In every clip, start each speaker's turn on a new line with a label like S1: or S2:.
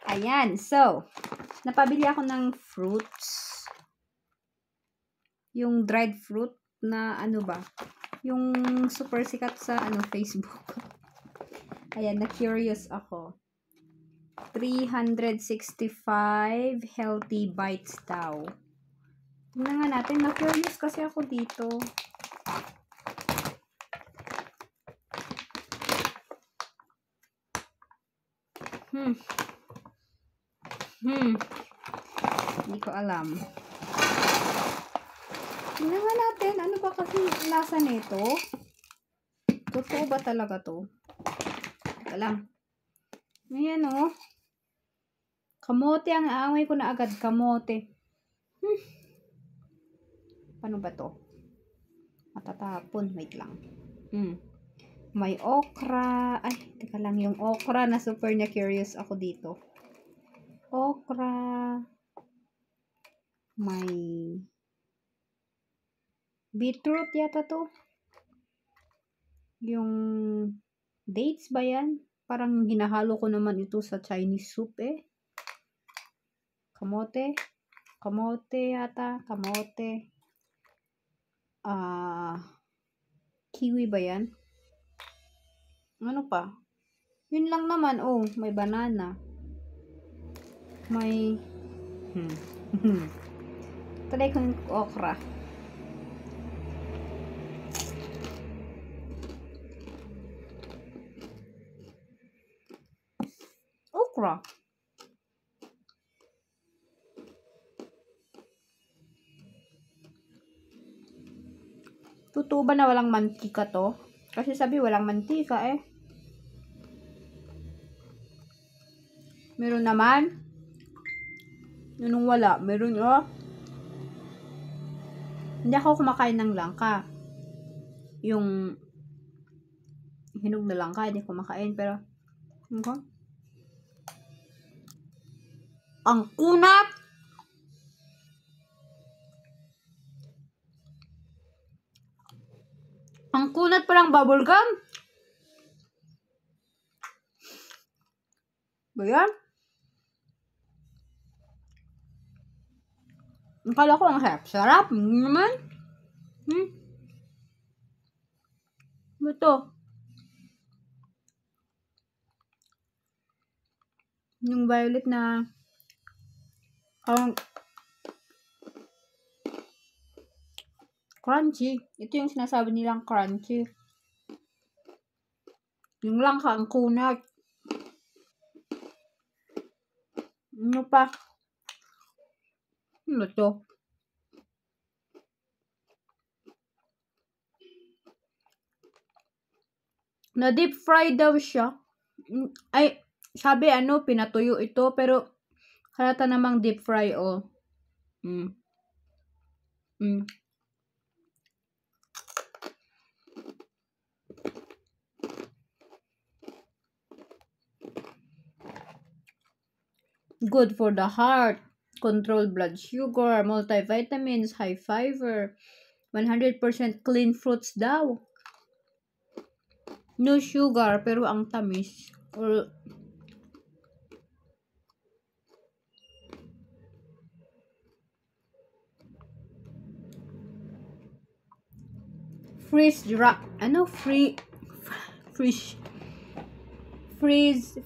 S1: Ayan. So, napabili ako ng fruits. Yung dried fruit na ano ba? Yung super sikat sa Facebook. Ayan, na-curious ako. 365 healthy bites daw. Tingnan nga natin. Na-curious kasi ako dito. Hindi ko alam. Tingnan nga natin. Ano ba kasi lasa nito? Totoo ba talaga to? Alam. Ayan o. Kamote ang amoy ko na agad. Kamote. Paano ba to? Matatapon. Wait lang. May okra. Ay, teka lang. Yung okra na super na curious ako dito. Okra. May beetroot yata to. Yung dates ba yan? Parang hinahalo ko naman ito sa Chinese soup eh. Kamote. Kamote yata. Kamote. Kiwi ba yan? Ano pa? Yun lang naman. Oh, may banana. May try ko yung okra. Okra. Totoo ba na walang mantika to? Kasi sabi walang mantika eh. Meron naman. Anong wala? Meron oh. Hindi ako kumakain ng langka. Yung hinog na langka, hindi ko kumakain. Pero, ang kunat! Ang kunat parang bubblegum. Ba yan? Akala ko ang sarap. Sarap naman. Ito. Yung violet na crunchy. Ito yung sinasabi nilang crunchy. Yung langka ang kunat. Ano pa? Ano to? Na deep fry daw siya. Ay, sabi pinatuyo ito pero halata namang deep fry oh. Good for the heart, control blood sugar, multivitamins, high fiber, 100% clean fruits daw. No sugar, pero ang tamis. Or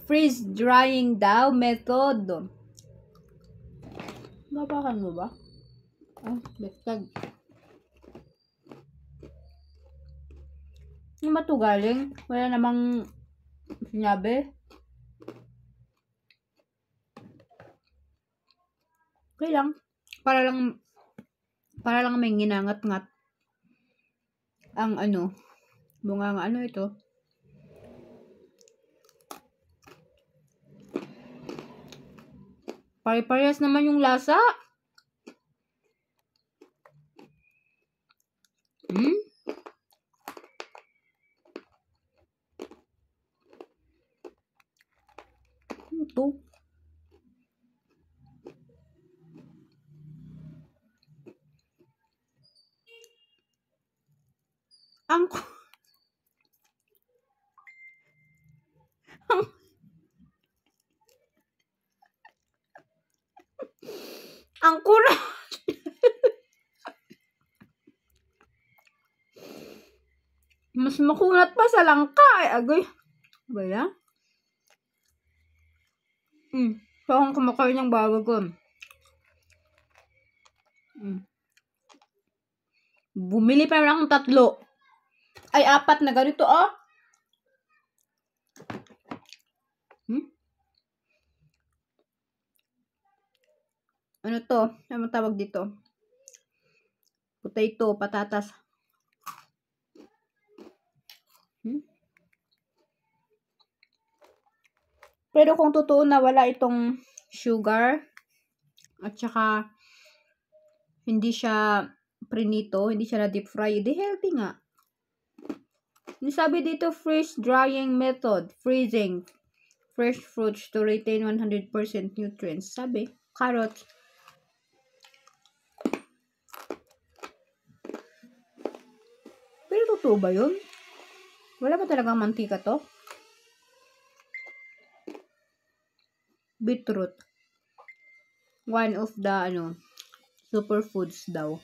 S1: freeze drying daw method. Mabakan mo ba? Betag. Yung ba ito galing? Wala namang sinabi. Okay lang. Para lang may ginangat-ngat. Ang bunga nga ito. Pare-parehas naman yung lasa. Ito. ang kunat. Mas makunat pa sa langka. Agoy. Ba yan? So, akong kumakain ng bago ko. Bumili pa naman akong 3. Ay, 4 na ganito, oh. Ano to? Ano tawag dito? Potato, patatas. Pero kung totoo na wala itong sugar at saka hindi siya prinito, hindi siya na deep fry, di healthy nga. Sabi dito, freeze drying method, freezing fresh fruits to retain 100% nutrients. Sabi, carrots. Pero totoo ba yun? Wala ba talagang mantika to? Beetroot. One of the, superfoods daw.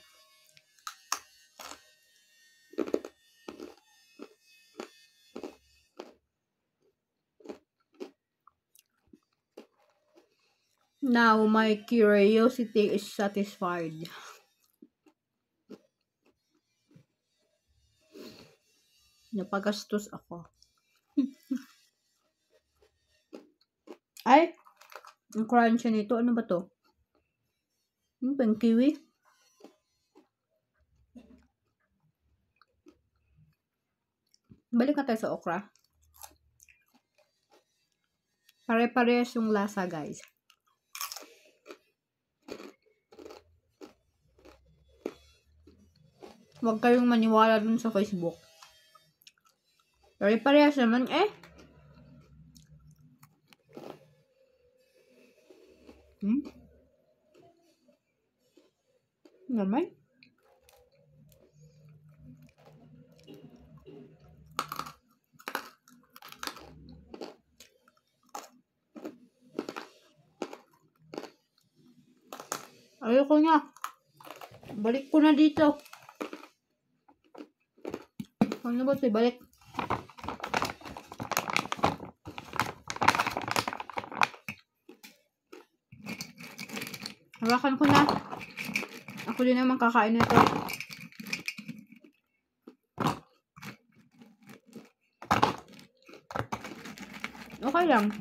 S1: Now, my curiosity is satisfied. Napagastos ako. Ay! Ang crunchy nito. Ano ba to? Pang kiwi? Balik na tayo sa okra. Pare-parehas yung lasa, guys. Huwag kayong maniwala dun sa Facebook. Pare-parehas naman, Naman? Ayoko na. Balik ko na dito. Ano ba ito? Balik. Hawakan ko na. Ako din naman kakain nito. Okay lang.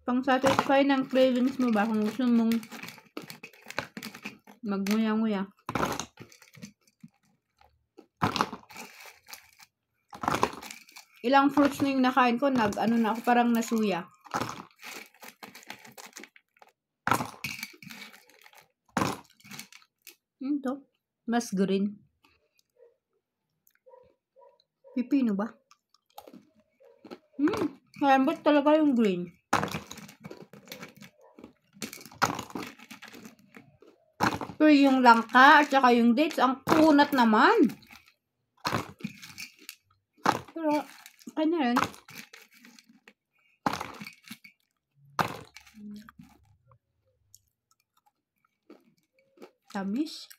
S1: Pang-satisfy ng cravings mo ba kung gusto mong magmuya-nguya. Ilang fruits na yung nakain ko, na ako, parang nasuya. Ito, mas green. Pipino ba? Malambot talaga yung green. Pero yung langka at saka yung dates, ang kunat naman. Pero, okay na rin. Tamis.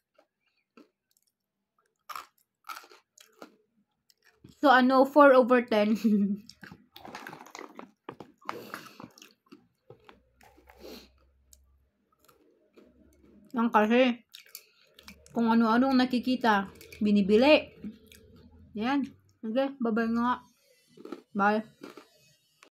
S1: So, 4/10. Ang kasi, kung ano-anong nakikita, binibili. Yan. Okay, bye-bye nga. Bye.